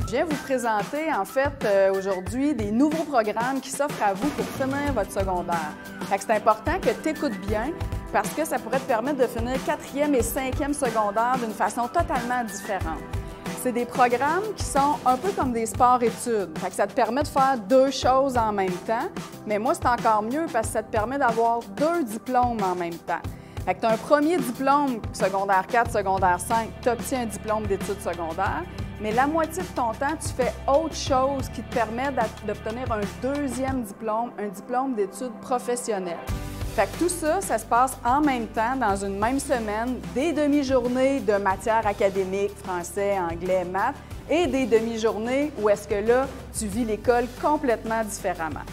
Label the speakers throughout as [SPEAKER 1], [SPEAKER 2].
[SPEAKER 1] Je viens vous présenter en fait aujourd'hui des nouveaux programmes qui s'offrent à vous pour finir votre secondaire. C'est important que tu écoutes bien parce que ça pourrait te permettre de finir 4e et 5e secondaire d'une façon totalement différente. C'est des programmes qui sont un peu comme des sports-études. Ça te permet de faire deux choses en même temps, mais moi, c'est encore mieux parce que ça te permet d'avoir deux diplômes en même temps. Tu as un premier diplôme, secondaire 4, secondaire 5, tu obtiens un diplôme d'études secondaires, mais la moitié de ton temps, tu fais autre chose qui te permet d'obtenir un deuxième diplôme, un diplôme d'études professionnelles. Tout ça, ça se passe en même temps, dans une même semaine, des demi-journées de matières académiques, français, anglais, maths, et des demi-journées où est-ce que là, tu vis l'école complètement différemment.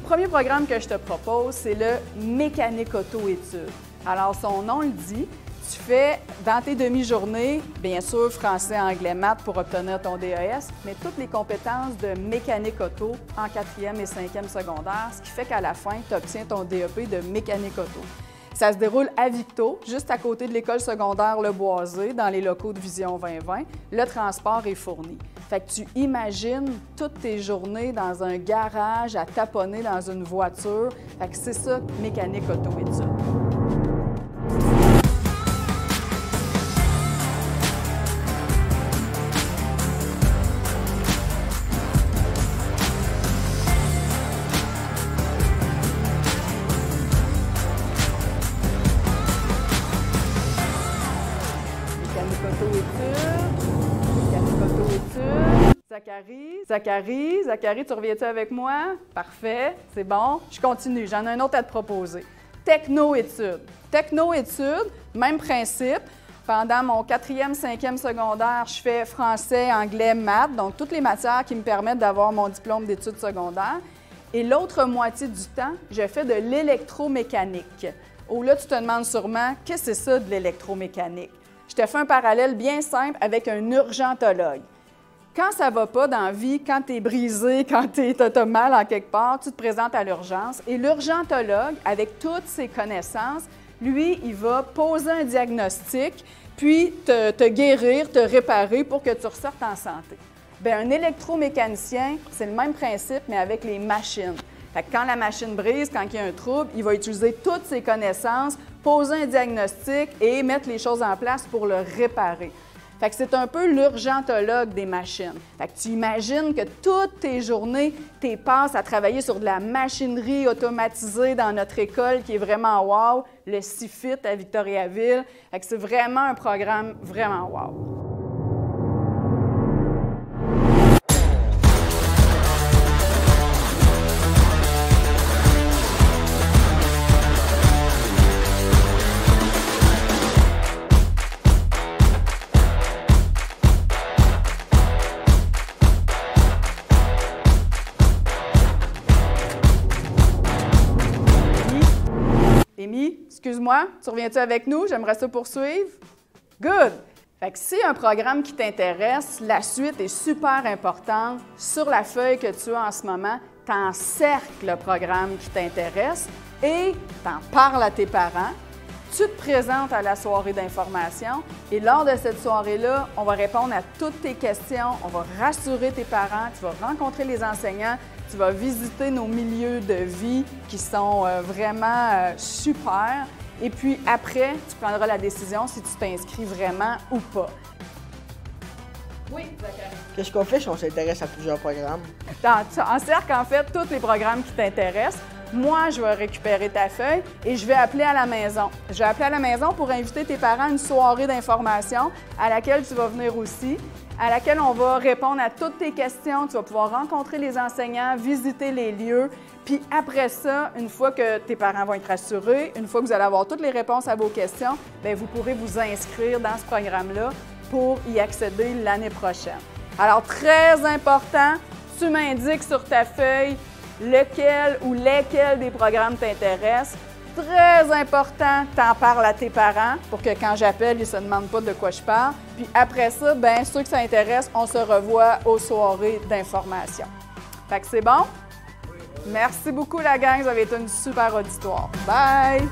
[SPEAKER 1] Le premier programme que je te propose, c'est le mécanique auto-études. Alors, son nom le dit, tu fais dans tes demi-journées, bien sûr, français, anglais, maths pour obtenir ton DES, mais toutes les compétences de mécanique auto en 4e et 5e secondaire, ce qui fait qu'à la fin, tu obtiens ton DEP de mécanique auto. Ça se déroule à Victo, juste à côté de l'école secondaire Le Boisé, dans les locaux de Vision 2020. Le transport est fourni. Tu imagines toutes tes journées dans un garage, à taponner dans une voiture. C'est ça, mécanique auto-études. Zachary, tu reviens-tu avec moi? Parfait, c'est bon. Je continue, j'en ai un autre à te proposer. Techno-études. Techno-études, même principe. Pendant mon 4e, 5e secondaire, je fais français, anglais, maths, donc toutes les matières qui me permettent d'avoir mon diplôme d'études secondaires. Et l'autre moitié du temps, je fais de l'électromécanique. Oh là, tu te demandes sûrement, qu'est-ce que c'est ça de l'électromécanique? Je te fais un parallèle bien simple avec un urgentologue. Quand ça ne va pas dans la vie, quand tu es brisé, quand tu as mal en quelque part, tu te présentes à l'urgence et l'urgentologue, avec toutes ses connaissances, lui, il va poser un diagnostic, puis te guérir, te réparer pour que tu ressortes en santé. Bien, un électromécanicien, c'est le même principe, mais avec les machines. Quand la machine brise, quand il y a un trouble, il va utiliser toutes ses connaissances, poser un diagnostic et mettre les choses en place pour le réparer. C'est un peu l'urgentologue des machines. Tu imagines que toutes tes journées, tu passes à travailler sur de la machinerie automatisée dans notre école qui est vraiment wow, le CIFIT à Victoriaville. C'est vraiment un programme vraiment wow. Amy, excuse-moi, tu reviens-tu avec nous? J'aimerais ça poursuivre. Good! Si un programme qui t'intéresse, la suite est super importante. Sur la feuille que tu as en ce moment, tu encercles le programme qui t'intéresse et tu en parles à tes parents. Tu te présentes à la soirée d'information et lors de cette soirée-là, on va répondre à toutes tes questions, on va rassurer tes parents, tu vas rencontrer les enseignants, tu vas visiter nos milieux de vie qui sont vraiment super. Et puis après, tu prendras la décision si tu t'inscris vraiment ou pas. Oui, Zachary.
[SPEAKER 2] Qu'est-ce qu'on fait si on s'intéresse à plusieurs programmes?
[SPEAKER 1] Tu encercles en fait tous les programmes qui t'intéressent. Moi, je vais récupérer ta feuille et je vais appeler à la maison. Je vais appeler à la maison pour inviter tes parents à une soirée d'information à laquelle tu vas venir aussi, à laquelle on va répondre à toutes tes questions. Tu vas pouvoir rencontrer les enseignants, visiter les lieux. Puis après ça, une fois que tes parents vont être rassurés, une fois que vous allez avoir toutes les réponses à vos questions, bien, vous pourrez vous inscrire dans ce programme-là pour y accéder l'année prochaine. Alors, très important, tu m'indiques sur ta feuille lequel ou lesquels des programmes t'intéressent. Très important, t'en parles à tes parents pour que quand j'appelle, ils ne se demandent pas de quoi je parle. Puis après ça, bien, ceux que ça intéresse, on se revoit aux soirées d'information. Fait que c'est bon? Merci beaucoup la gang, vous avez été une super auditoire. Bye!